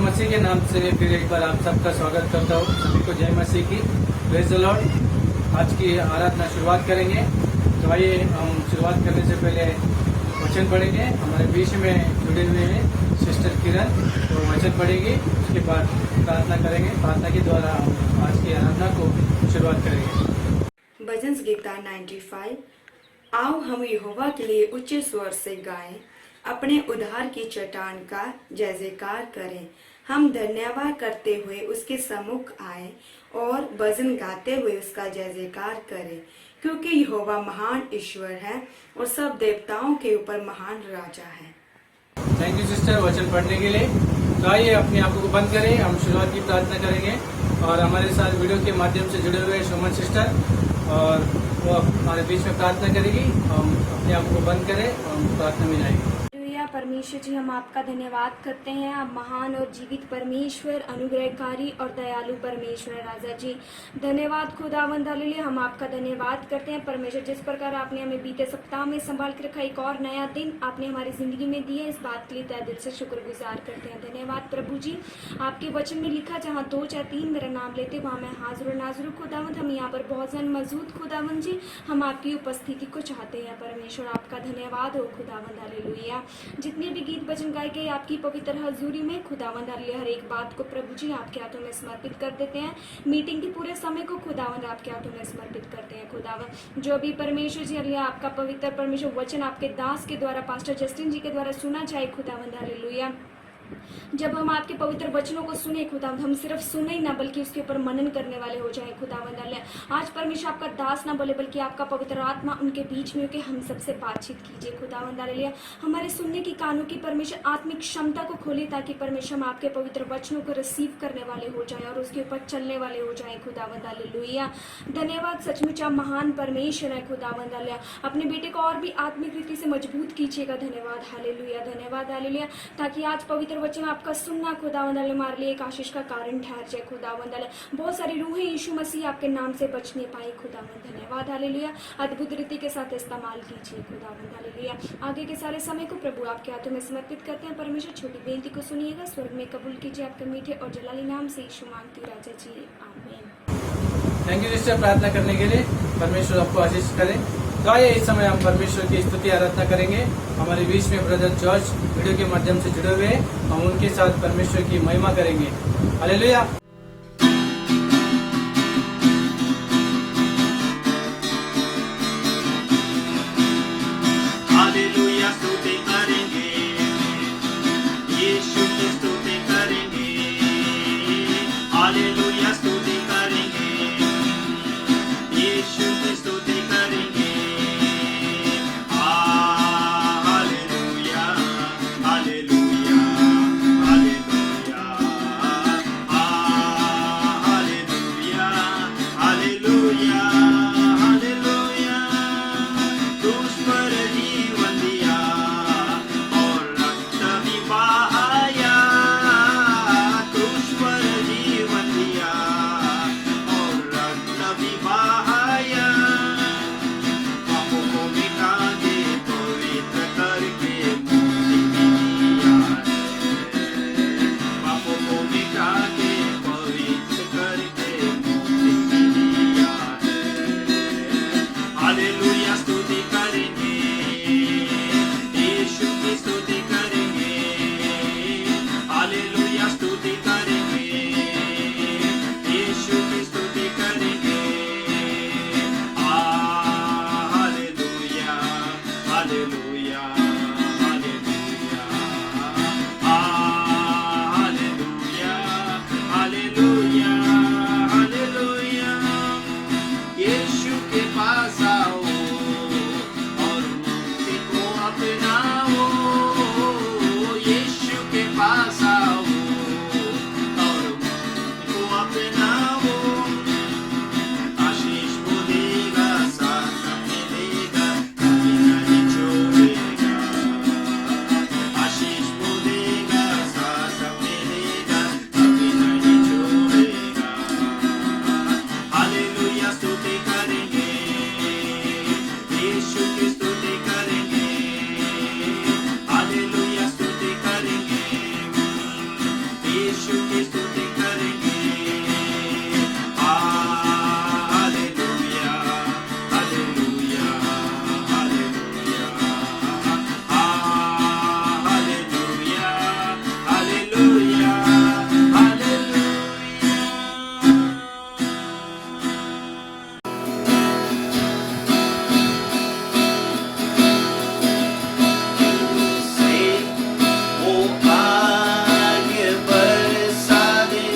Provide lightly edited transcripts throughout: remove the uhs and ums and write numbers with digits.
मसीह के नाम से फिर एक बार आप सबका स्वागत करता हूँ। सभी को जय मसीह की, प्रेज द लॉर्ड। आज की आराधना शुरुआत करेंगे, तो आइए हम शुरुआत करने से पहले वचन पढ़ेंगे। हमारे बीच में जुड़े हुए हैं सिस्टर किरण, तो वचन पढ़ेगी, उसके बाद प्रार्थना करेंगे। प्रार्थना के द्वारा हम आज की आराधना को शुरुआत करेंगे। भजन गीता 95। आओ हम यहोवा के लिए उच्च स्वर से गाएं, अपने उद्धार की चट्टान का जय जयकार करें। हम धन्यवाद करते हुए उसके सम्मुख आए और भजन गाते हुए उसका जय जयकार करें, क्योंकि यहोवा महान ईश्वर है और सब देवताओं के ऊपर महान राजा है। थैंक यू सिस्टर वचन पढ़ने के लिए। तो आइए अपनी आंखों को बंद करें, हम शुरुआत की प्रार्थना करेंगे। और हमारे साथ वीडियो के माध्यम से जुड़े हुए सुमन सिस्टर, और वो हमारे बीच में प्रार्थना करेगी। हम अपनी आंखों को बंद करें और हम प्रार्थना में जाएंगे। परमेश्वर जी, हम आपका धन्यवाद करते हैं। आप महान और जीवित परमेश्वर, अनुग्रहकारी और दयालु परमेश्वर राजा जी। धन्यवाद खुदावंद हालेलुया। हम आपका धन्यवाद करते हैं परमेश्वर, जिस प्रकार आपने हमें बीते सप्ताह में संभाल के रखा, एक और नया दिन आपने हमारी जिंदगी में दिया, इस बात के लिए तहे दिल से शुक्रगुजार करते हैं। धन्यवाद प्रभु जी। आपके वचन में लिखा, जहाँ 2 या 3 मेरा नाम लेते वहाँ मैं हाजिर नाजुर खुदावंद। हम यहाँ पर बहुत जन मौजूद खुदावंद जी, हम आपकी उपस्थिति को चाहते हैं परमेश्वर। आपका धन्यवाद हो खुदावंद हालेलुया। जितने भी गीत भजन गाए गए आपकी पवित्र हजूरी में खुदावंद हालेलुया, हर एक बात को प्रभु जी आपके हाथों में समर्पित कर देते हैं। मीटिंग के पूरे समय को खुदावंद आपके हाथों में समर्पित करते हैं खुदावंद। जो भी परमेश्वर जी हालेलुया आपका पवित्र परमेश्वर वचन आपके दास के द्वारा, पास्टर जस्टिन जी के द्वारा सुना जाए खुदावंद हालेलुया। जब हम आपके पवित्र वचनों को सुने खुदावंद, हम सिर्फ सुने ही ना बल्कि उसके ऊपर मनन करने वाले हो जाए खुदावंद हालेलुया। आज परमेश्वर आपका दास ना बोले, बल्कि आपका पवित्र आत्मा उनके बीच में होकर हम सबसे बातचीत कीजिए खुदावंद हालेलुया। हमारे सुनने की कानों की परमेश्वर आत्मिक क्षमता को खोले, ताकि परमेश्वर हम आपके पवित्र वचनों को रिसीव करने वाले हो जाए और उसके ऊपर चलने वाले हो जाए खुदावंद हालेलुया। धन्यवाद, सचमुच आप महान परमेश्वर है खुदावंद हालेलुया। अपने बेटे को और भी आत्मिक रीति से मजबूत कीजिएगा। धन्यवाद हालेलुया, धन्यवाद हालेलुया। ताकि आज पवित्र वचन आपका सुनना खुदावंद हालेलुया हमारे लिए एक आशीष का कारण ठहर जाए खुदावंद हालेलुया। बहुत सारी रूहें यीशु मसीह आपके नाम से बचने पाए खुदावंद। धन्यवाद हालेलुया। अद्भुत रीति के साथ इस्तेमाल कीजिए खुदावंद हालेलुया। आगे के सारे समय को प्रभु आपके हाथों में समर्पित करते हैं परमेश्वर। छोटी बेनती को सुनिएगा, स्वर्ग में कबूल कीजिए आपके मीठे और जलाली नाम से यीशु मांगती राजा जी, आमीन। थैंक यू सिस्टर प्रार्थना करने के लिए। परमेश्वर आपको आशीष करें। तो आइए इस समय हम परमेश्वर की स्तुति आराधना करेंगे। हमारे बीच में ब्रदर जॉर्ज वीडियो के माध्यम से जुड़े हुए हैं, हम उनके साथ परमेश्वर की महिमा करेंगे। हालेलुया। हालेलुया स्तुति करेंगे, यीशु की स्तुति करेंगे। हालेलुया स्तुति करेंगे, यीशु की स्तुति करेंगे। Hallelujah hallelujah hallelujah hallelujah hallelujah hallelujah. क्रूस पर जीवन दिया और रक्त भी बहाया, क्रूस पर जीवन दिया स्तुति करेंगे। Hallelujah, hallelujah, hallelujah, hallelujah, hallelujah, hallelujah. से वो आग बरसा दे,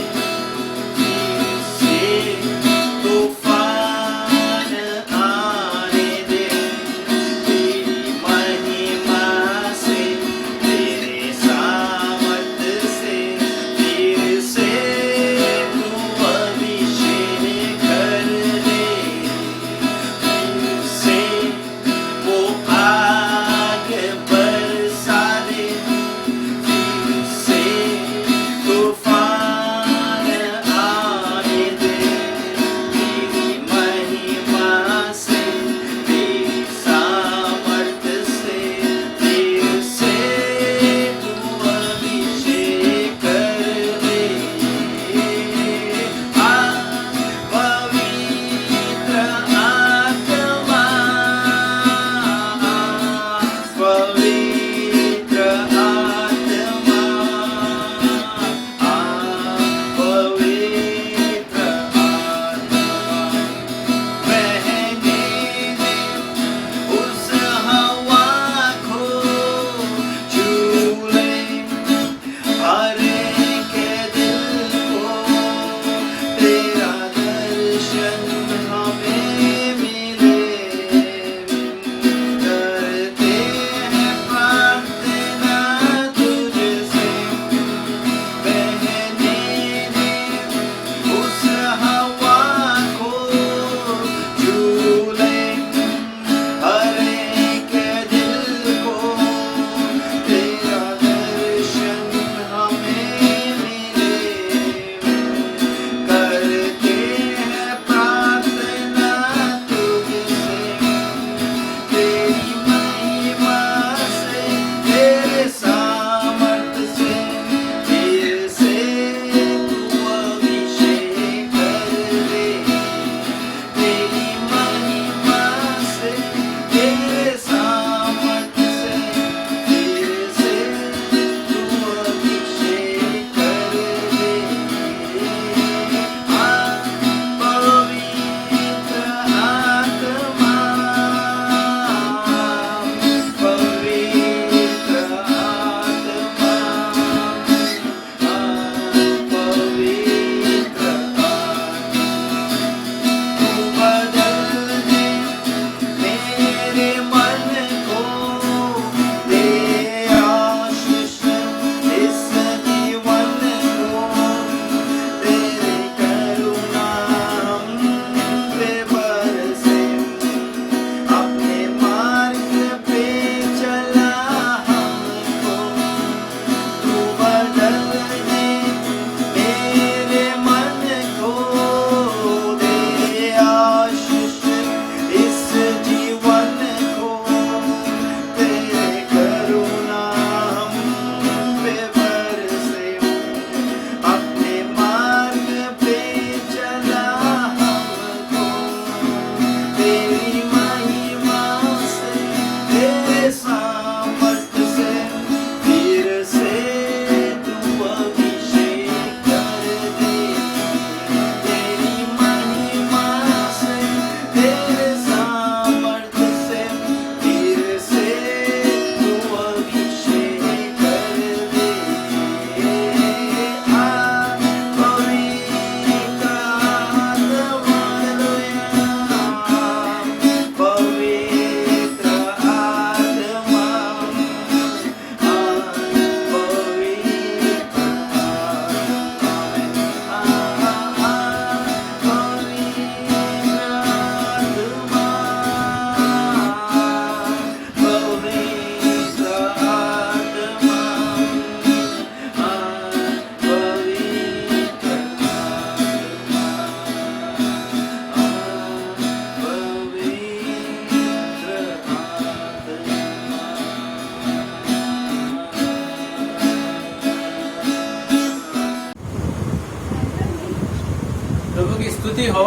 प्रभु की स्तुति हो।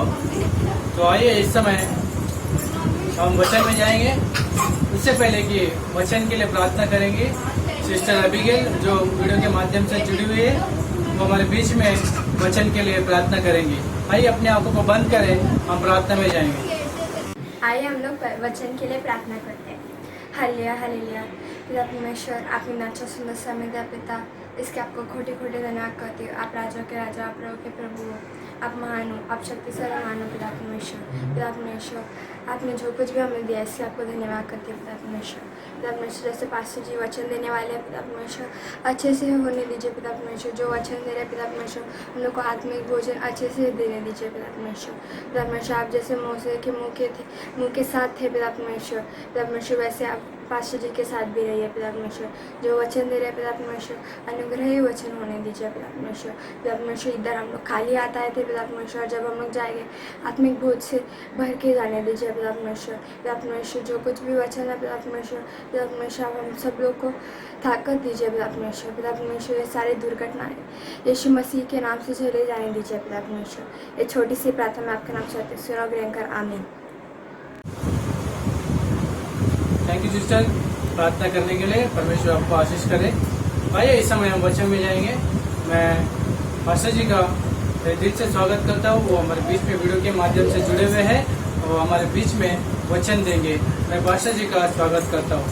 तो आइए इस समय हम वचन में जाएंगे। उससे पहले कि वचन के लिए प्रार्थना करेंगे, सिस्टर अबिगेल जो वीडियो के माध्यम से जुड़ी हुई है वो हमारे बीच में वचन के लिए प्रार्थना करेंगी। आइए अपने आंखों को बंद करें, हम प्रार्थना में जाएंगे। आइए हम लोग वचन के लिए प्रार्थना करते हैं। Hallelujah hallelujah. पिता परमेश्वर, आप इतना अच्छा सुंदर समय दिया पिता, इसके आपको खोटे खोटे धन्यवाद करते हो। आप राजा के राजा, आप प्रभु के प्रभु हो, आप महान हो, आप शक्तिशाली महान हो पिता परमेश्वर। पिता परमेश्वर, आपने जो कुछ भी हमें दिया इसके आपको धन्यवाद करते हैं पिता परमेश्वर। पिता परमेश्वर, जैसे पास्टर जी वचन देने वाले हैं पिता परमेश्वर, अच्छे से होने दीजिए पिता परमेश्वर। जो वचन दे रहे हैं पिता परमेश्वर, हम लोग को आत्मिक भोजन अच्छे से देने दीजिए पिता परमेश्वर। पिता परमेश्वर, आप जैसे मूसे के मुँह के साथ थे पिता परमेश्वर, पिता परमेश्वर वैसे आप पास्टर जी के साथ भी रहिए पिता परमेश्वर। जो वचन दे रहे पिता परमेश्वर, अनुग्रही वचन होने दीजिए पिता परमेश्वर। पिता परमेश्वर, इधर हम लोग खाली आता है थे पिता परमेश्वर, जब हम लोग जाएंगे आत्मिक बोझ से भर के जाने दीजिए पिता परमेश्वर। पिता परमेश्वर, जो कुछ भी वचन है पिता परमेश्वर, पिता परमेश्वर आप हम सब लोग को ताकत दीजिए पिता परमेश्वर। पिता परमेश्वर, ये सारी दुर्घटनाएं यीशु मसीह के नाम से चले जाने दीजिए पिता परमेश्वर। ये छोटी सी प्रार्थना आपके नाम से आते सुनो ग्रहण कर, आमीन। थैंक यू सिस्टर प्रार्थना करने के लिए। परमेश्वर आपको आशीष करे। आइए इस समय हम वचन में जाएंगे। मैं पास्टर जी का दिल से स्वागत करता हूँ। वो हमारे बीच में वीडियो के माध्यम से जुड़े हुए हैं और हमारे बीच में वचन देंगे। मैं पास्टर जी का स्वागत करता हूँ।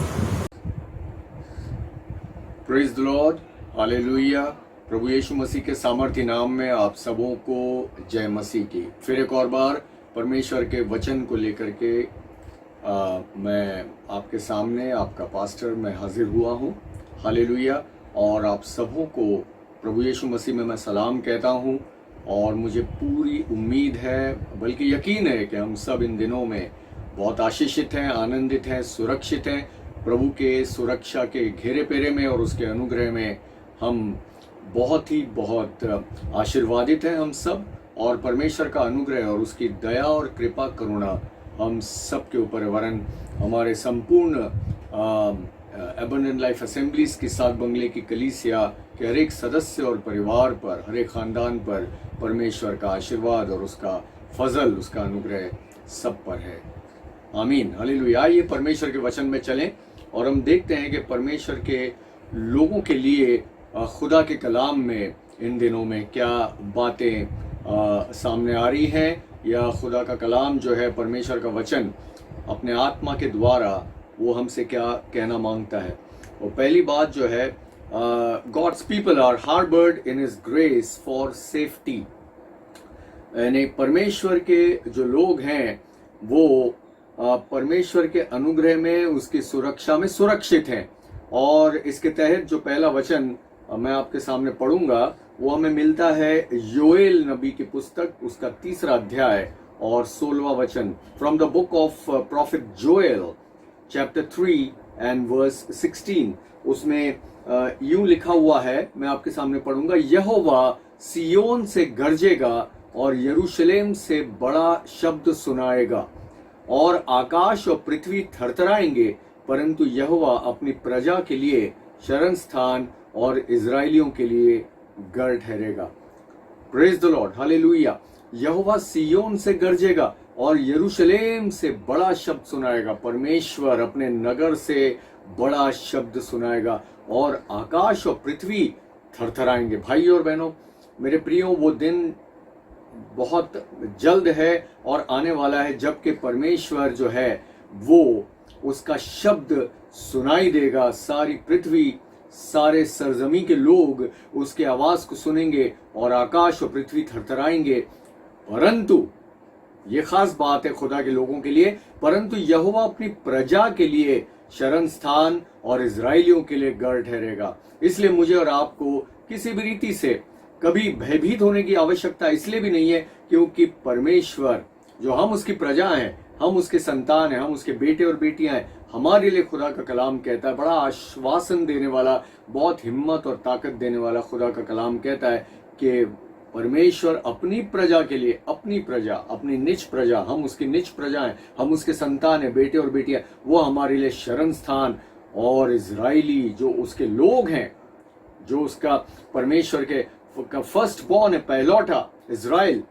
Praise the lord, hallelujah. प्रभु यीशु मसीह के सामर्थ्य नाम में आप सबों को जय मसीह की। फिर एक और बार परमेश्वर के वचन को लेकर के मैं आपके सामने आपका पास्टर मैं हाजिर हुआ हूँ। हालेलुया। और आप सबों को प्रभु यीशु मसीह में मैं सलाम कहता हूँ। और मुझे पूरी उम्मीद है, बल्कि यकीन है कि हम सब इन दिनों में बहुत आशीषित हैं, आनंदित हैं, सुरक्षित हैं। प्रभु के सुरक्षा के घेरे पेरे में और उसके अनुग्रह में हम बहुत आशीर्वादित हैं हम सब। और परमेश्वर का अनुग्रह और उसकी दया और कृपा करुणा हम सब के ऊपर, वरन हमारे संपूर्ण एबंडेंट लाइफ असेंबलीज की सात बंगले की कलीसिया के हर एक सदस्य और परिवार पर, हर एक खानदान पर परमेश्वर का आशीर्वाद और उसका फजल, उसका अनुग्रह सब पर है। आमीन, हालेलुया। आइए परमेश्वर के वचन में चलें और हम देखते हैं कि परमेश्वर के लोगों के लिए खुदा के कलाम में इन दिनों में क्या बातें सामने आ रही हैं, या खुदा का कलाम जो है, परमेश्वर का वचन अपने आत्मा के द्वारा वो हमसे क्या कहना मांगता है। और पहली बात जो है, God's people are harboured in his grace for safety. यानी परमेश्वर के जो लोग हैं वो परमेश्वर के अनुग्रह में, उसकी सुरक्षा में सुरक्षित हैं। और इसके तहत जो पहला वचन मैं आपके सामने पढ़ूंगा वो हमें मिलता है योएल नबी की पुस्तक, उसका 3 अध्याय और 16वां वचन, from the book of prophet Joel chapter 3 and verse 16। उसमें यूं लिखा हुआ है, मैं आपके सामने पढ़ूंगा। यहोवा सियोन से गरजेगा और यरूशलेम से बड़ा शब्द सुनाएगा, और आकाश और पृथ्वी थरथराएंगे, परंतु यहोवा अपनी प्रजा के लिए शरण स्थान और इजराइलियों के लिए गढ़ ठहरेगा। Praise the lord, hallelujah. यहोवा सियोन से गरजेगा और यरूशलेम से बड़ा शब्द सुनाएगा। परमेश्वर अपने नगर से बड़ा शब्द सुनाएगा और आकाश और पृथ्वी थरथराएंगे। भाई और बहनों, मेरे प्रियो, वो दिन बहुत जल्द है और आने वाला है जबकि परमेश्वर जो है वो उसका शब्द सुनाई देगा। सारी पृथ्वी, सारे सरजमी के लोग उसके आवाज को सुनेंगे और आकाश और पृथ्वी थरथराएंगे। परंतु ये खास बात है खुदा के लोगों के लिए, परंतु यहोवा अपनी प्रजा के लिए शरण स्थान और इजराइलियों के लिए गढ़ ठहरेगा। इसलिए मुझे और आपको किसी भी रीति से कभी भयभीत होने की आवश्यकता इसलिए भी नहीं है, क्योंकि परमेश्वर जो हम उसकी प्रजा हैं, हम उसके संतान हैं, हम उसके बेटे और बेटियां हैं। हमारे लिए खुदा का कलाम कहता है, बड़ा आश्वासन देने वाला, बहुत हिम्मत और ताकत देने वाला खुदा का कलाम कहता है कि परमेश्वर अपनी प्रजा के लिए, अपनी प्रजा, अपनी निज प्रजा, हम उसकी निज प्रजा हैं, हम उसके संतान हैं, बेटे और बेटियां, वो हमारे लिए शरण स्थान और इजराइली जो उसके लोग हैं, जो उसका परमेश्वर के फर्स्ट बॉर्न है, पहलौठा इजराइल,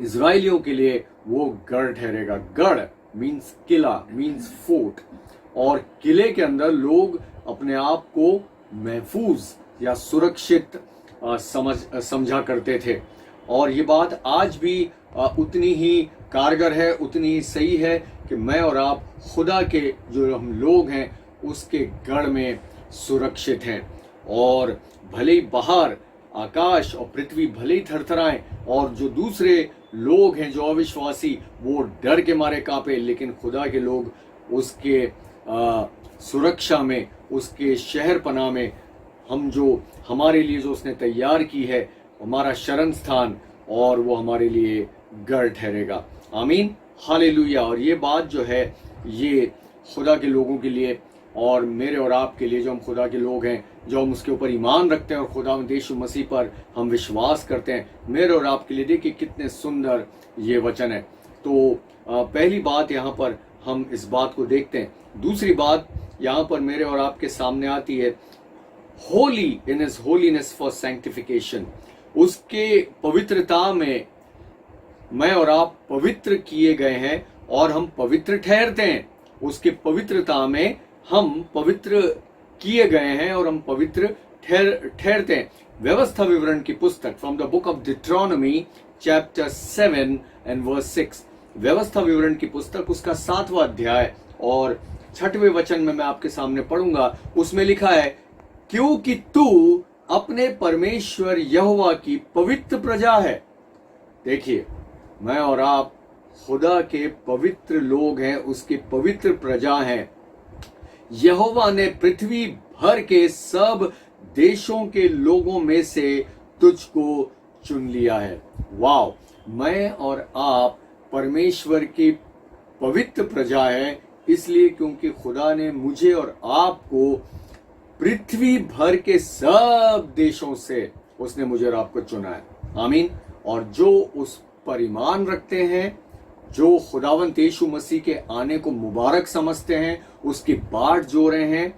इजराइलियों के लिए वो गढ़ ठहरेगा। गढ़ मीन्स किला, मीन्स फोर्ट, और किले के अंदर लोग अपने आप को महफूज या सुरक्षित समझा करते थे। और ये बात आज भी उतनी ही कारगर है, उतनी ही सही है कि मैं और आप खुदा के जो हम लोग हैं उसके गढ़ में सुरक्षित हैं। और भले ही बाहर आकाश और पृथ्वी भले ही थरथराएं और जो दूसरे लोग हैं जो अविश्वासी वो डर के मारे कांपे, लेकिन खुदा के लोग उसके सुरक्षा में, उसके शहर पनाह में, हम जो हमारे लिए जो उसने तैयार की है हमारा शरण स्थान, और वो हमारे लिए गढ़ ठहरेगा। आमीन, हालेलुया। और ये बात जो है ये खुदा के लोगों के लिए और मेरे और आपके लिए, जो हम खुदा के लोग हैं, जो हम उसके ऊपर ईमान रखते हैं और खुदावंद यीशु मसीह पर हम विश्वास करते हैं, मेरे और आपके लिए देखिए कितने सुंदर ये वचन है। तो पहली बात यहाँ पर हम इस बात को देखते हैं। दूसरी बात यहाँ पर मेरे और आपके सामने आती है, holy in his holiness for sanctification. उसके पवित्रता में मैं और आप पवित्र किए गए हैं और हम पवित्र ठहरते हैं। उसके पवित्रता में हम पवित्र किए गए हैं और हम पवित्र ठहरते हैं। व्यवस्था विवरण की पुस्तक from the book of Deuteronomy chapter 7 and verse 6। व्यवस्था विवरण की पुस्तक उसका 7वां अध्याय और 6वें वचन में मैं आपके सामने पढ़ूंगा। उसमें लिखा है, क्योंकि तू अपने परमेश्वर यहोवा की पवित्र प्रजा है। देखिए, मैं और आप खुदा के पवित्र लोग हैं, उसके पवित्र प्रजा हैं। यहोवा ने पृथ्वी भर के सब देशों के लोगों में से तुझको चुन लिया है। वाव, मैं और आप परमेश्वर की पवित्र प्रजा है, इसलिए क्योंकि खुदा ने मुझे और आपको पृथ्वी भर के सब देशों से उसने मुझे और आपको चुना है। आमीन। और जो उस पर ईमान रखते हैं, जो खुदावंत यीशु मसीह के आने को मुबारक समझते हैं, उसकी बाट जो रहे हैं,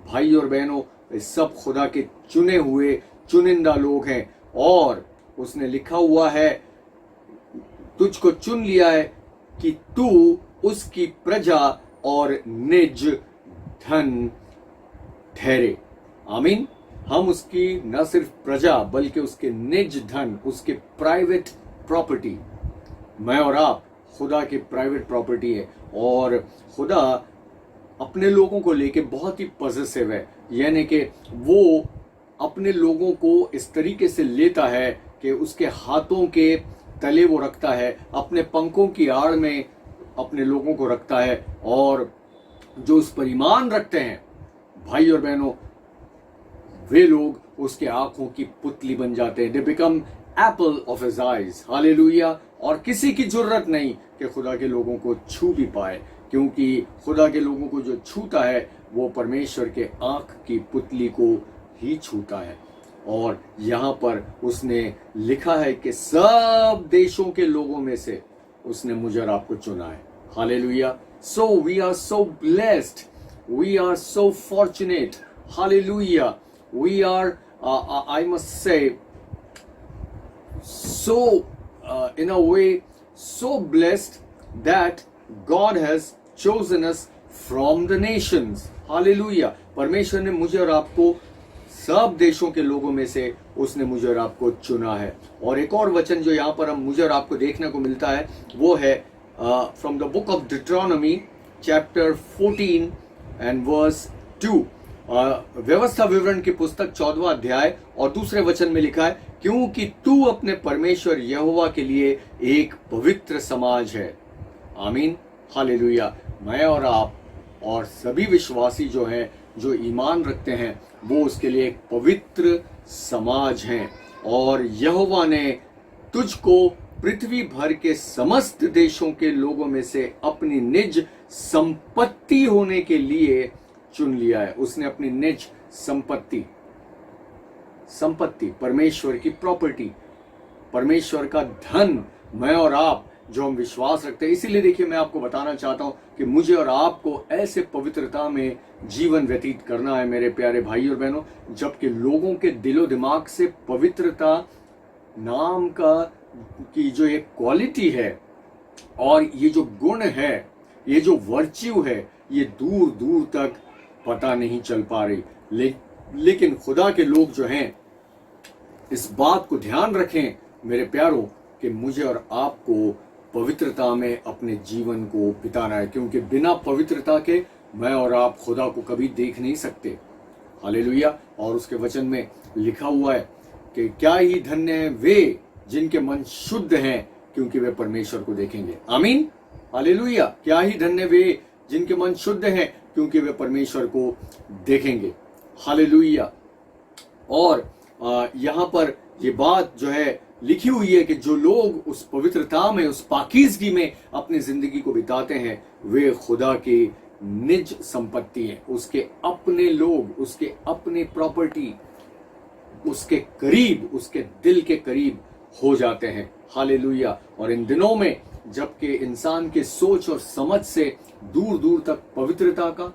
भाई और बहनों, सब खुदा के चुने हुए चुनिंदा लोग हैं। और उसने लिखा हुआ है, तुझको चुन लिया है कि तू उसकी प्रजा और निज धन ठहरे। आमीन। हम उसकी न सिर्फ प्रजा बल्कि उसके निज धन, उसके प्राइवेट प्रॉपर्टी, मैं और आप खुदा की प्राइवेट प्रॉपर्टी है। और खुदा अपने लोगों को लेके बहुत ही पॉजिटिव है, यानी कि वो अपने लोगों को इस तरीके से लेता है कि उसके हाथों के तले वो रखता है, अपने पंखों की आड़ में अपने लोगों को रखता है। और जो उस पर ईमान रखते हैं, भाई और बहनों, वे लोग उसके आंखों की पुतली बन जाते हैं। They become Apple of his eyes. Hallelujah. और किसी की जरूरत नहीं कि खुदा के लोगों को छू भी पाए, क्योंकि खुदा के लोगों को जो छूता है वो परमेश्वर के आंख की पुतली को ही छूता है। और यहाँ पर उसने लिखा है कि सब देशों के लोगों में से उसने मुझे और आपको चुना है। Hallelujah. So we are so blessed, we are so fortunate. Hallelujah. We are I must say so in a way so blessed that God has chosen us from the nations. Hallelujah. परमेश्वर ने मुझे और आपको सब देशों के लोगों में से उसने मुझे और आपको चुना है। और एक और वचन जो यहाँ पर हम मुझे और आपको देखने को मिलता है वो है from the book of Deuteronomy chapter 14 and verse 2। व्यवस्था विवरण की पुस्तक 14वां अध्याय और दूसरे वचन में लिखा है, क्योंकि तू अपने परमेश्वर यहोवा के लिए एक पवित्र समाज है। आमीन। हालेलुया। मैं और आप और सभी विश्वासी जो हैं, जो ईमान रखते हैं, वो उसके लिए एक पवित्र समाज हैं। और यहोवा ने तुझको पृथ्वी भर के समस्त देशों के लोगों में से अपनी निज संपत्ति होने के लिए चुन लिया है। उसने अपनी निज संपत्ति, परमेश्वर की प्रॉपर्टी, परमेश्वर का धन, मैं और आप जो हम विश्वास रखते हैं। इसीलिए देखिए, मैं आपको बताना चाहता हूं कि मुझे और आपको ऐसे पवित्रता में जीवन व्यतीत करना है मेरे प्यारे भाई और बहनों, जबकि लोगों के दिलो दिमाग से पवित्रता नाम का की जो एक क्वालिटी है और ये जो गुण है, ये जो वर्च्यू है, ये दूर दूर तक पता नहीं चल पा रही। लेकिन खुदा के लोग जो हैं, इस बात को ध्यान रखें मेरे प्यारों कि मुझे और आपको पवित्रता में अपने जीवन को बिताना है, क्योंकि बिना पवित्रता के मैं और आप खुदा को कभी देख नहीं सकते। हालेलुया। और उसके वचन में लिखा हुआ है कि क्या ही धन्य है वे जिनके मन शुद्ध हैं, क्योंकि वे परमेश्वर को देखेंगे। आमीन। हालेलुया। क्या ही धन्य वे जिनके मन शुद्ध हैं, क्योंकि वे परमेश्वर को देखेंगे। हालेलुया। और यहाँ पर ये बात जो है लिखी हुई है कि जो लोग उस पवित्रता में, उस पाकीज़गी में अपनी जिंदगी को बिताते हैं, वे खुदा की निज संपत्ति है, उसके अपने लोग, उसके अपने प्रॉपर्टी, उसके करीब, उसके दिल के करीब हो जाते हैं। हालेलुया। और इन दिनों में जबकि इंसान के सोच और समझ से दूर दूर तक पवित्रता का,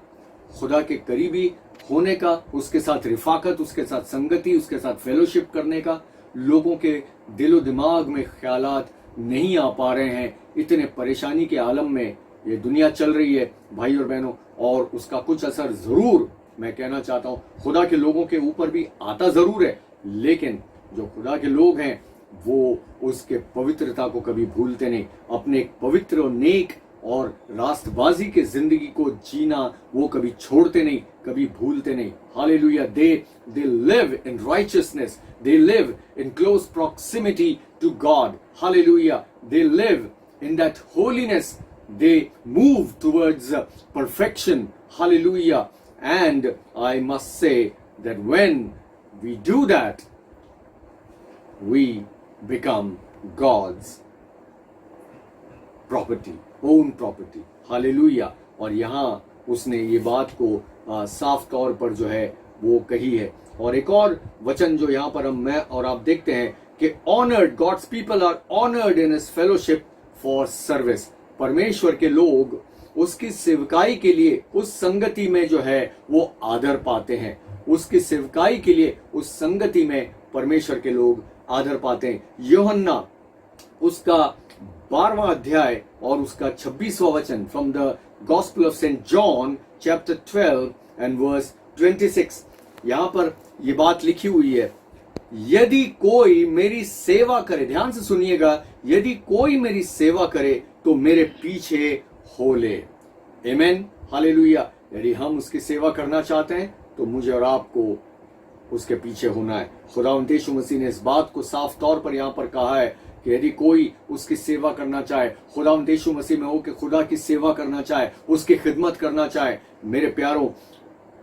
खुदा के करीबी होने का, उसके साथ रिफाकत, उसके साथ संगति, उसके साथ फेलोशिप करने का लोगों के दिलो दिमाग में ख्यालात नहीं आ पा रहे हैं। इतने परेशानी के आलम में ये दुनिया चल रही है भाई और बहनों, और उसका कुछ असर जरूर, मैं कहना चाहता हूँ, खुदा के लोगों के ऊपर भी आता जरूर है, लेकिन जो खुदा के लोग हैं वो उसके पवित्रता को कभी भूलते नहीं। अपने एक पवित्र और नेक और रास्तबाजी के जिंदगी को जीना वो कभी छोड़ते नहीं, कभी भूलते नहीं। Hallelujah. They live in righteousness, they live in close proximity to God. Hallelujah. They live in that holiness, they move towards perfection. Hallelujah. And I must say that when we do that, we become God's property, own property. Hallelujah. और यहाँ उसने ये बात को साफ तौर पर जो है वो कही है। और एक और वचन जो यहाँ पर मैं और आप देखते हैं कि honored, God's people are honored in his fellowship for service. परमेश्वर के लोग उसकी सेवकाई के लिए उस संगति में जो है वो आदर पाते हैं। उसकी सेवकाई के लिए उस संगति में परमेश्वर के लोग आदर पाते हैं। यूहन्ना उसका 12वां अध्याय और उसका 26वां वचन, from the gospel of Saint John chapter 12 and verse 26, यहाँ पर ये बात लिखी हुई है, यदि कोई मेरी सेवा करे, ध्यान से सुनिएगा, यदि कोई मेरी सेवा करे तो मेरे पीछे हो ले। आमीन। हालेलुया। यदि हम उसकी सेवा करना चाहते हैं तो मुझे और आपको उसके पीछे होना है। खुदावंद यीशु मसीह ने इस बात को साफ तौर पर यहाँ पर कहा है कि यदि कोई उसकी सेवा करना चाहे, खुदावंद यीशु मसीह में हो के खुदा की सेवा करना चाहे, उसकी खिदमत करना चाहे, मेरे प्यारों,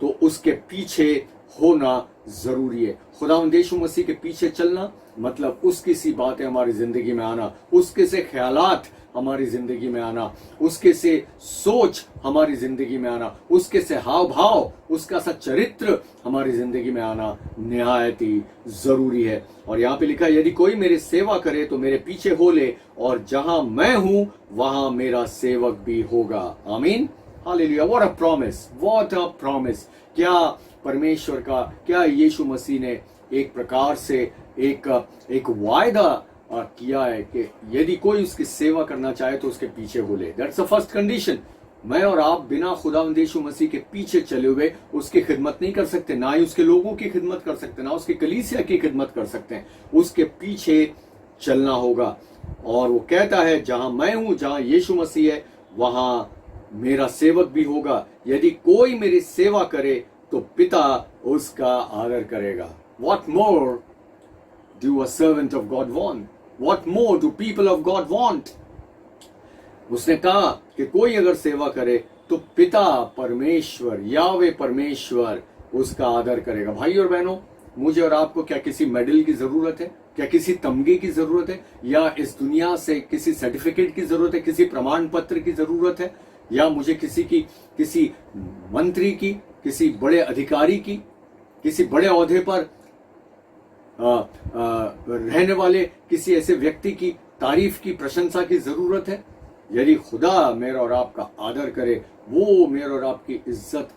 तो उसके पीछे होना जरूरी है। खुदावंद यीशु मसीह के पीछे चलना मतलब उसकी सी बातें हमारी जिंदगी में आना, उसके से ख्यालात हमारी जिंदगी में आना, उसके से सोच हमारी जिंदगी में आना, उसके से हाव भाव, उसका सा चरित्र हमारी जिंदगी में आना निहायत ही जरूरी है। और यहाँ पे लिखा है, यदि कोई मेरी सेवा करे तो मेरे पीछे हो ले, और जहां मैं हूं वहां मेरा सेवक भी होगा। आमीन। Hallelujah. What a promise, what a promise. क्या परमेश्वर का, क्या यीशु मसीह ने एक प्रकार से एक वायदा किया है कि यदि कोई उसकी सेवा करना चाहे तो उसके पीछे हो ले। That's the first condition. मैं और आप बिना खुदावंद यीशु मसीह के पीछे चले हुए उसकी खिदमत नहीं कर सकते, ना ही उसके लोगों की खिदमत कर सकते, ना उसकी कलीसिया की खिदमत कर सकते हैं। उसके पीछे चलना होगा। और वो कहता है, जहां मैं हूं, जहां यीशु मसीह है, वहां मेरा सेवक भी होगा। यदि कोई मेरी सेवा करे तो पिता उसका आदर करेगा। What more do a servant of God want? What more do people of God want? उसने कहा कि कोई अगर सेवा करे तो पिता परमेश्वर, यावे परमेश्वर उसका आदर करेगा। भाई और बहनों, मुझे और आपको क्या किसी मेडल की जरूरत है? क्या किसी तमगे की जरूरत है? या इस दुनिया से किसी सर्टिफिकेट की जरूरत है? किसी प्रमाण पत्र की जरूरत है? या मुझे किसी मंत्री की, किसी बड़े अधिकारी की, किसी बड़े ओहदे पर रहने वाले किसी ऐसे व्यक्ति की तारीफ की, प्रशंसा की जरूरत है? यदि खुदा मेरा और आपका आदर करे, वो मेरा और आपकी इज्जत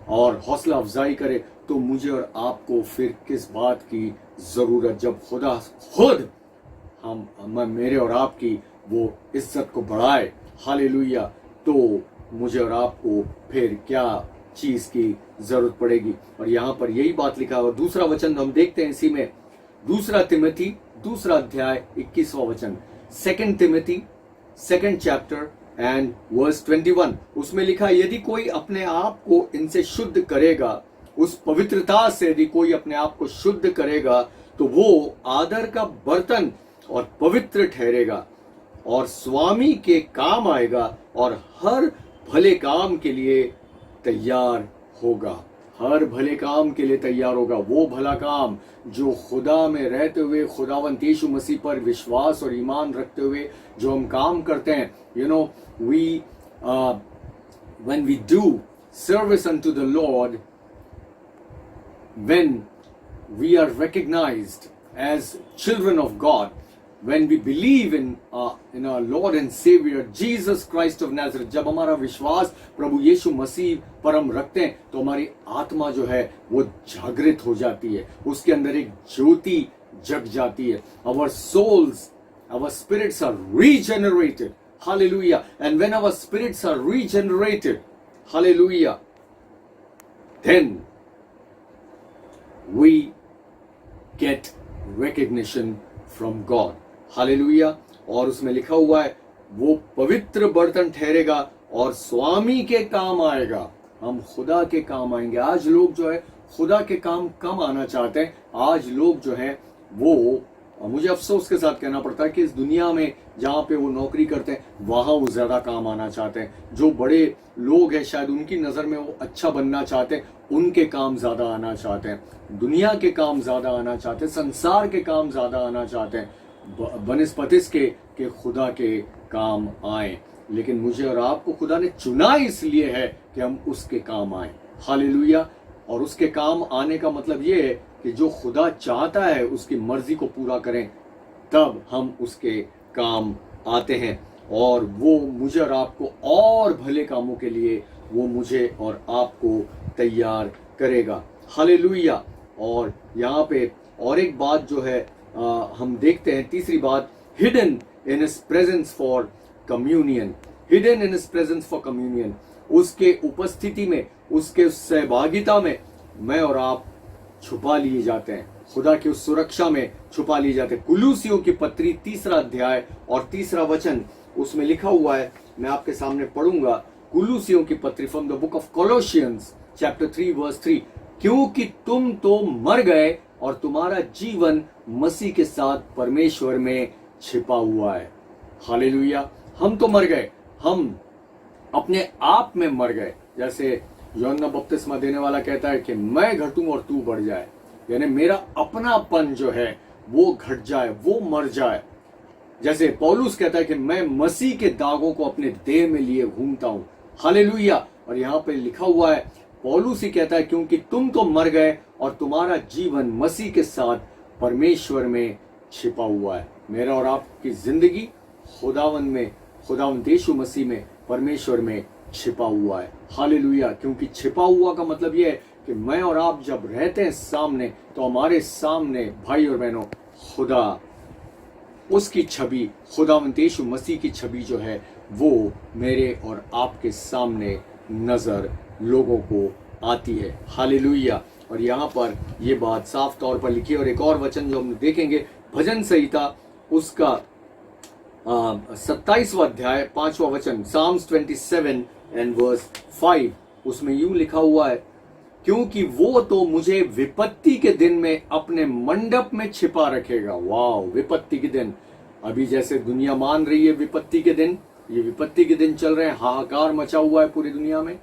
और हौसला अफजाई करे, तो मुझे और आपको फिर किस बात की जरूरत, जब खुदा खुद मेरे और आपकी वो इज्जत को बढ़ाए, हालेलुया, तो मुझे और आपको फिर क्या चीज की जरूरत पड़ेगी। और यहाँ पर यही बात लिखा है। दूसरा वचन हम देखते हैं इसी में, 2 तिमोथी 2 अध्याय 21वां वचन, 2 तिमोथी 2 चैप्टर एंड वर्स 21, उसमें लिखा है, यदि कोई अपने आप को इनसे शुद्ध करेगा, उस पवित्रता से यदि कोई अपने आप को शुद्ध करेगा, तो वो आदर का बर्तन और पवित्र ठहरेगा और स्वामी के काम आएगा और हर भले काम के लिए तैयार होगा। हर भले काम के लिए तैयार होगा। वो भला काम जो खुदा में रहते हुए खुदावंत यीशु मसीह पर विश्वास और ईमान रखते हुए जो हम काम करते हैं, you know, we when we do service unto the Lord, when we are recognized as children of God, when we believe in our Lord and Savior Jesus Christ of Nazareth, जब हमारा विश्वास प्रभु यीशु मसीह पर हम रखते हैं, तो हमारी आत्मा जो है वो जागृत हो जाती है, उसके अंदर एक ज्योति जग जाती है। Our souls, our spirits are regenerated, hallelujah, and when our spirits are regenerated, hallelujah, then we get recognition from God, hallelujah। और उसमें लिखा हुआ है, वो पवित्र बर्तन ठहरेगा और स्वामी के काम आएगा। हम खुदा के काम आएंगे। आज लोग जो है खुदा के काम कम आना चाहते हैं। आज लोग जो है वो, मुझे अफसोस के साथ कहना पड़ता है कि इस दुनिया में जहाँ पे वो नौकरी करते हैं, वहां वो ज्यादा काम आना चाहते हैं। जो बड़े लोग हैं शायद उनकी नजर में वो अच्छा बनना चाहते हैं, उनके काम ज्यादा आना चाहते हैं, दुनिया के काम ज्यादा आना चाहते हैं, संसार के काम ज्यादा आना चाहते हैं बनस्पतिस के खुदा के काम आए। लेकिन मुझे और आपको खुदा ने चुना इसलिए है कि हम उसके काम आए, हालेलुया। और उसके काम आने का मतलब ये है कि जो खुदा चाहता है उसकी मर्जी को पूरा करें, तब हम उसके काम आते हैं। और वो मुझे और आपको और भले कामों के लिए वो मुझे और आपको तैयार करेगा, हालेलुया। और यहाँ पे और एक बात जो है हम देखते हैं, तीसरी बात, hidden in his presence for communion, hidden in his presence for communion. उसके उपस्थिति में, उसके सहभागिता में मैं और आप छुपा लिए जाते हैं, खुदा की उस सुरक्षा में छुपा लिए जाते हैं। कुलूसियों की पत्री 3 अध्याय और 3 वचन, उसमें लिखा हुआ है, मैं आपके सामने पढ़ूंगा। कुलूसियों की पत्री from the book of Colossians chapter 3 verse 3, क्योंकि तुम तो मर गए और तुम्हारा जीवन मसीह के साथ परमेश्वर में छिपा हुआ है, हालेलुया। हम तो मर गए, हम अपने आप में मर गए। जैसे यूहन्ना बपतिस्मा देने वाला कहता है कि मैं घटूं और तू बढ़ जाए, यानी मेरा अपनापन जो है वो घट जाए, वो मर जाए। जैसे पौलुस कहता है कि मैं मसीह के दागों को अपने देह में लिए घूमता हूं, हालेलुया। और यहाँ पे लिखा हुआ है, पौलुस ही कहता है, क्योंकि तुम तो मर गए और तुम्हारा जीवन मसीह के साथ परमेश्वर में छिपा हुआ है। मेरा और आपकी जिंदगी खुदावन में, खुदावन यीशु मसीह में, परमेश्वर में छिपा हुआ है, हालेलुया। क्योंकि छिपा हुआ का मतलब यह है कि मैं और आप जब रहते हैं सामने, तो हमारे सामने भाई और बहनों खुदा, उसकी छवि, खुदावंत यीशु मसीह की छवि जो है वो मेरे और आपके सामने नजर लोगों को आती है, हालेलुया। और यहाँ पर ये बात साफ तौर पर लिखी है। और एक और वचन जो हम देखेंगे, भजन संहिता उसका 27वां अध्याय 5वां वचन, Psalms 27 and verse 5, उसमें यूं लिखा हुआ है, क्योंकि वो तो मुझे विपत्ति के दिन में अपने मंडप में छिपा रखेगा। वाह, विपत्ति के दिन। अभी जैसे दुनिया मान रही है विपत्ति के दिन, ये विपत्ति के दिन चल रहे हैं, हाहाकार मचा हुआ है पूरी दुनिया में,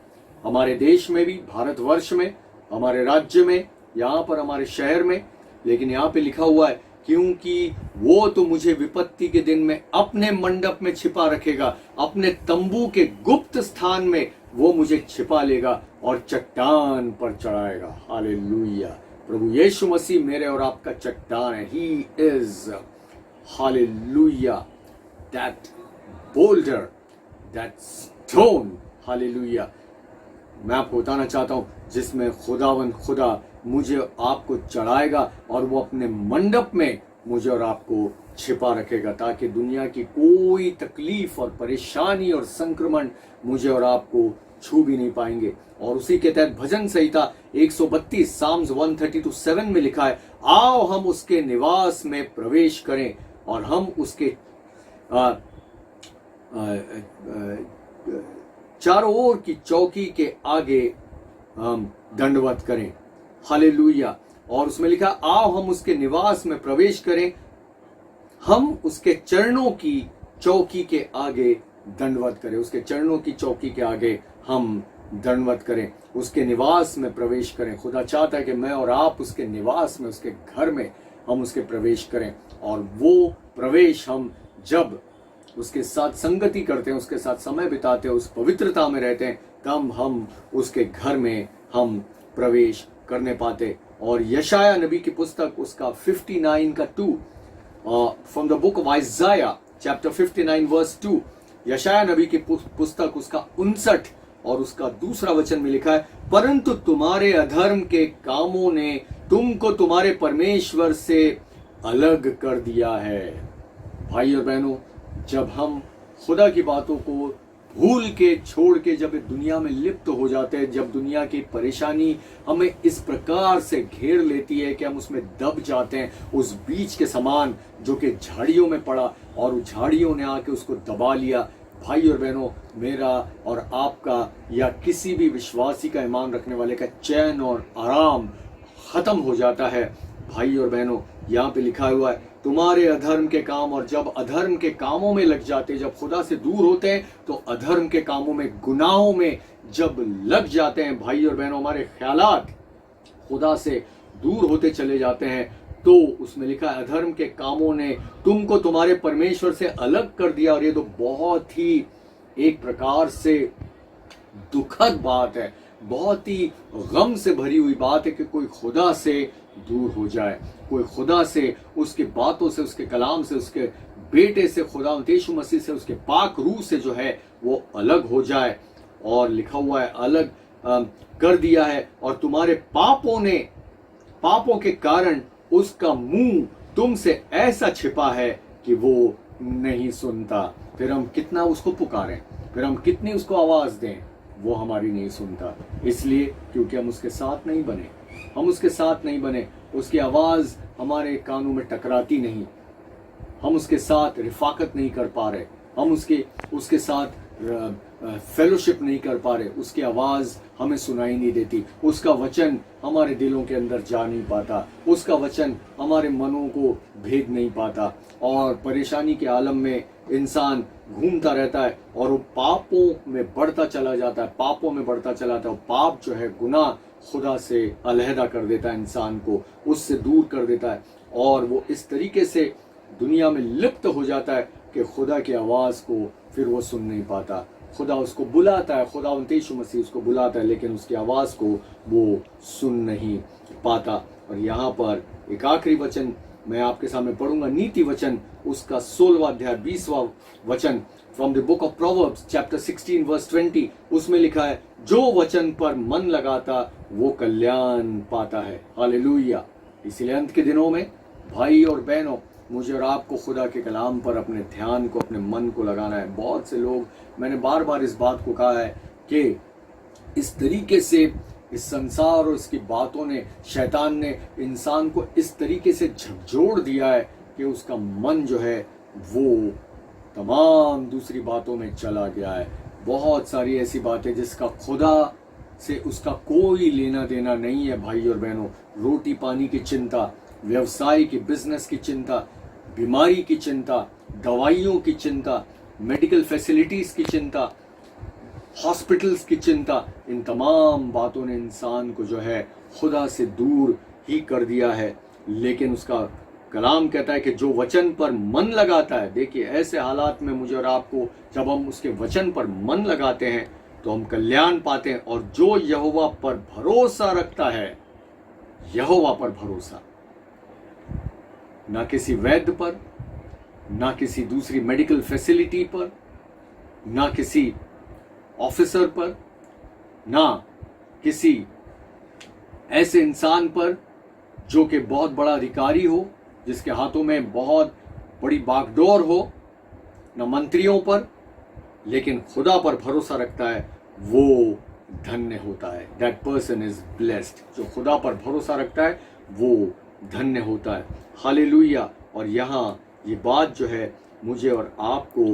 हमारे देश में भी, भारतवर्ष में, हमारे राज्य में, यहाँ पर हमारे शहर में। लेकिन यहाँ पे लिखा हुआ है, क्योंकि वो तो मुझे विपत्ति के दिन में अपने मंडप में छिपा रखेगा, अपने तंबू के गुप्त स्थान में वो मुझे छिपा लेगा और चट्टान पर चढ़ाएगा, हालेलुया। प्रभु यीशु मसीह मेरे और आपका चट्टान है, he is, hallelujah, that boulder, that stone, hallelujah. मैं आपको बताना चाहता हूं, जिसमें खुदावन खुदा मुझे आपको चढ़ाएगा और वो अपने मंडप में मुझे और आपको छिपा रखेगा, ताकि दुनिया की कोई तकलीफ और परेशानी और संक्रमण मुझे और आपको छू भी नहीं पाएंगे। और उसी के तहत भजन संहिता 132 साम्स 132:7 में लिखा है, आओ हम उसके निवास में प्रवेश करें और हम उसके चारों ओर की चौकी के आगे हम दंडवत करें। हालेलुया। और उसमें लिखा, आओ हम उसके निवास में प्रवेश करें, हम उसके चरणों की चौकी के आगे दंडवत करें। उसके चरणों की चौकी के आगे हम दंडवत करें, उसके निवास में प्रवेश करें। खुदा चाहता है कि मैं और आप उसके निवास में, उसके घर में हम उसके प्रवेश करें। और वो प्रवेश हम जब उसके साथ संगति करते हैं, उसके साथ समय बिताते हैं, उस पवित्रता में रहते हैं, तब हम उसके घर में हम प्रवेश करने पाते। और यशाया नबी की पुस्तक उसका 59 का 2 from the book of Isaiah chapter 59 verse 2, यशाया नबी की पुस्तक उसका 59 और उसका दूसरा वचन में लिखा है, परंतु तुम्हारे अधर्म के कामों ने तुमको तुम्हारे परमेश्वर से अलग कर दिया है। भाई और बहनों, जब हम खुदा की बातों को भूल के छोड़ के जब दुनिया में लिप्त हो जाते हैं, जब दुनिया की परेशानी हमें इस प्रकार से घेर लेती है कि हम उसमें दब जाते हैं, उस बीज के समान जो कि झाड़ियों में पड़ा और उस झाड़ियों ने आके उसको दबा लिया। भाई और बहनों, मेरा और आपका या किसी भी विश्वासी का, ईमान रखने वाले का चैन और आराम खत्म हो जाता है। भाई और बहनों, यहाँ पे लिखा हुआ है, तुम्हारे अधर्म के काम। और जब अधर्म के कामों में लग जाते, जब खुदा से दूर होते हैं, तो अधर्म के कामों में, गुनाहों में जब लग जाते हैं, भाई और बहनों, हमारे ख्यालात खुदा से दूर होते चले जाते हैं, तो उसमें लिखा है, अधर्म के कामों ने तुमको तुम्हारे परमेश्वर से अलग कर दिया। और ये तो बहुत ही एक प्रकार से दुखद बात है, बहुत ही गम से भरी हुई बात है कि कोई खुदा से दूर हो जाए, कोई खुदा से, उसके बातों से, उसके कलाम से, उसके बेटे से, खुदा यीशु मसीह से, उसके पाक रूह से जो है वो अलग हो जाए। और लिखा हुआ है, अलग कर दिया है। और तुम्हारे पापों के कारण उसका मुंह तुमसे ऐसा छिपा है कि वो नहीं सुनता। फिर हम कितना उसको पुकारें, फिर हम कितनी उसको आवाज दें, वो हमारी नहीं सुनता। इसलिए क्योंकि हम उसके साथ नहीं बने, हम उसके साथ नहीं बने, उसकी आवाज हमारे कानों में टकराती नहीं, हम उसके साथ रिफाकत नहीं कर पा रहे, हम उसके साथ फेलोशिप नहीं कर पा रहे, उसकी आवाज हमें सुनाई नहीं देती, उसका वचन हमारे दिलों के अंदर जा नहीं पाता, उसका वचन हमारे मनों को भेद नहीं पाता। और परेशानी के आलम में इंसान घूमता रहता है और वो पापों में बढ़ता चला जाता है, पापों में बढ़ता चला जाता है। पाप जो है, गुनाह, खुदा से अलहदा कर देता है इंसान को, उससे दूर कर देता है। और वो इस तरीके से दुनिया में लिप्त हो जाता है कि खुदा की आवाज़ को फिर वो सुन नहीं पाता। खुदा उसको बुलाता है, खुदा यीशु मसीह उसको बुलाता है, लेकिन उसकी आवाज़ को वो सुन नहीं पाता। और यहाँ पर एक आखिरी वचन मैं आपके सामने पढ़ूंगा, नीति वचन उसका 16वां अध्याय 20वां वचन from the book of Proverbs chapter 16 verse 20। उसमें लिखा है, जो वचन पर मन लगाता वो कल्याण पाता है। हालेलुया। इसलिए अंत के दिनों में भाई और बहनों, मुझे और आपको खुदा के कलाम पर अपने ध्यान को, अपने मन को लगाना है। बहुत से लोग, मैंने बार बार इस बात को कहा है कि इस तरीके से इस संसार और इसकी बातों ने, शैतान ने इंसान को इस तरीके से झकझोर दिया है कि उसका मन जो है वो तमाम दूसरी बातों में चला गया है। बहुत सारी ऐसी बातें जिसका खुदा से उसका कोई लेना देना नहीं है। भाई और बहनों, रोटी पानी की चिंता, व्यवसाय की, बिजनेस की चिंता, बीमारी की चिंता, दवाइयों की चिंता, मेडिकल फैसिलिटीज की चिंता, हॉस्पिटल्स की चिंता, इन तमाम बातों ने इंसान को जो है खुदा से दूर ही कर दिया है। लेकिन उसका कलाम कहता है कि जो वचन पर मन लगाता है, देखिए ऐसे हालात में मुझे और आपको जब हम उसके वचन पर मन लगाते हैं तो हम कल्याण पाते हैं। और जो यहोवा पर भरोसा रखता है, यहोवा पर भरोसा, ना किसी वैद्य पर, ना किसी दूसरी मेडिकल फैसिलिटी पर, ना किसी ऑफिसर पर, ना किसी ऐसे इंसान पर जो कि बहुत बड़ा अधिकारी हो, जिसके हाथों में बहुत बड़ी बागडोर हो, न मंत्रियों पर, लेकिन खुदा पर भरोसा रखता है, वो धन्य होता है। That person is blessed. जो खुदा पर भरोसा रखता है वो धन्य होता है। हालेलुया। और यहाँ ये बात जो है मुझे और आपको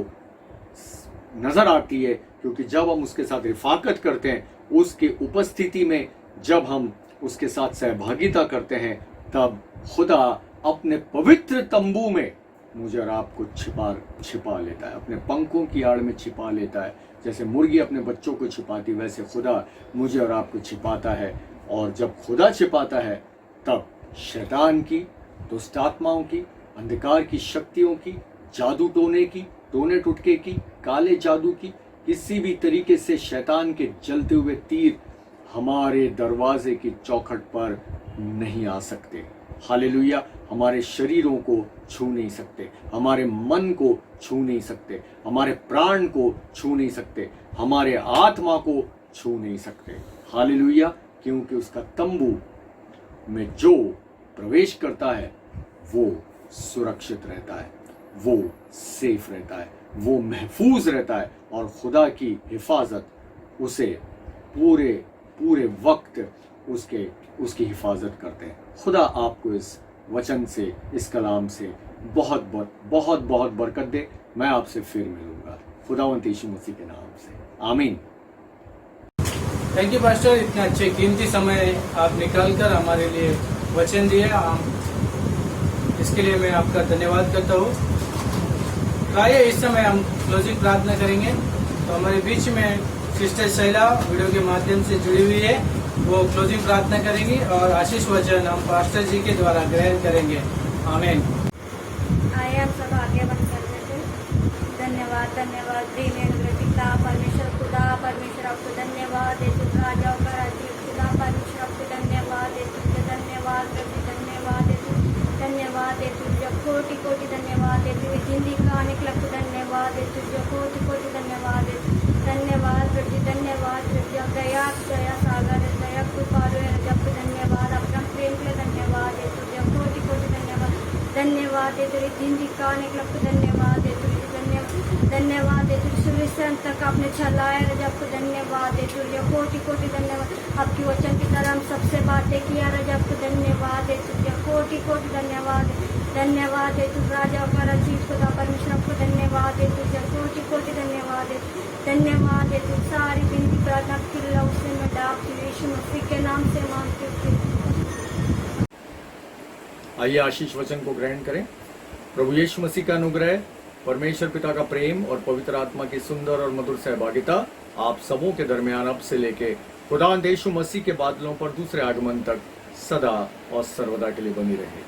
नजर आती है, क्योंकि जब हम उसके साथ रिफाकत करते हैं, उसके उपस्थिति में जब हम उसके साथ सहभागिता करते हैं, तब खुदा अपने पवित्र तंबू में मुझे और आपको छिपा लेता है, अपने पंखों की आड़ में छिपा लेता है। जैसे मुर्गी अपने बच्चों को छिपाती, वैसे खुदा मुझे और आपको छिपाता है। और जब खुदा छिपाता है तब शैतान की, दुष्ट आत्माओं की, अंधकार की शक्तियों की, जादू टोने की, टोने टुटके की, काले जादू की, किसी भी तरीके से शैतान के जलते हुए तीर हमारे दरवाजे की चौखट पर नहीं आ सकते। हालेलुया। हमारे शरीरों को छू नहीं सकते, हमारे मन को छू नहीं सकते, हमारे प्राण को छू नहीं सकते, हमारे आत्मा को छू नहीं सकते। हालेलुया। क्योंकि उसका तंबू में जो प्रवेश करता है वो सुरक्षित रहता है, वो सेफ रहता है, वो महफूज रहता है, और खुदा की हिफाजत उसे पूरे वक्त उसकी हिफाजत करते हैं। खुदा आपको इस वचन से, इस कलाम से बहुत बहुत बरकत दे। मैं आपसे फिर मिलूंगा खुदावंत यीशु मसीह के नाम से। आमीन। थैंक यू पास्टर, इतना अच्छे कीमती समय आप निकाल कर हमारे लिए वचन दिए, इसके लिए मैं आपका धन्यवाद करता हूँ। तो आइए इस समय हम क्लोजिंग प्रार्थना करेंगे। तो हमारे बीच में सिस्टर शैला वीडियो के माध्यम से जुड़ी हुई है, वो क्लोजिंग प्रार्थना करेंगी और आशीष वचन हम पास्टर जी के द्वारा ग्रहण करेंगे। आमीन। आइए हम सब आगे बढ़ करने थे। धन्यवाद पिता परमेश्वर खुदा, परमेश्वर आपको धन्यवाद दे, राजाओं का राज्य खुदा, परमेश्वर आपको धन्यवाद दे, धन्यवाद प्रभु, धन्यवाद दे, धन्यवाद दे तुझे, कोटि कोटि धन्यवाद दे तुझे, जिंदगी का अनेक लख धन्यवाद दे तुझे, कोटि कोटि धन्यवाद दे, धन्यवाद प्रभु, धन्यवाद प्रभु, दया सागर दया कृपालु है जब धन्यवाद, अपना प्रेम के लिए धन्यवाद दे तुझे, कोटि कोटि धन्यवाद दे तुझे, जिंदगी का अनेक लख धन्यवाद दे तुझे, धन्यवाद दे तुझे, सुविश्रांत तक आपने चलाया रजा, आपको धन्यवाद दे तुझे, कोटि कोटि धन्यवाद। आपकी वचन की तरह हम सबसे बातें किया रजा, आपको धन्यवाद दे तुझे, कोटि कोटि धन्यवाद दे तुझे, राजा का रचीत खुदा परमेश्वर आपको धन्यवाद दे तुझे, कोटि कोटि धन्यवाद दे तुझे। सारी बिंदी प्रार्थना की लौसे में डाक यीशु मसीह के नाम से मांगते हैं। आइए आशीष वचन को ग्रहण करें। प्रभु यीशु मसीह का अनुग्रह, परमेश्वर पिता का प्रेम और पवित्र आत्मा की सुंदर और मधुर सहभागिता आप सबों के दरमियान अब से लेके खुदावंद यीशु मसीह के बादलों पर दूसरे आगमन तक सदा और सर्वदा के लिए बनी रहे।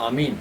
आमीन।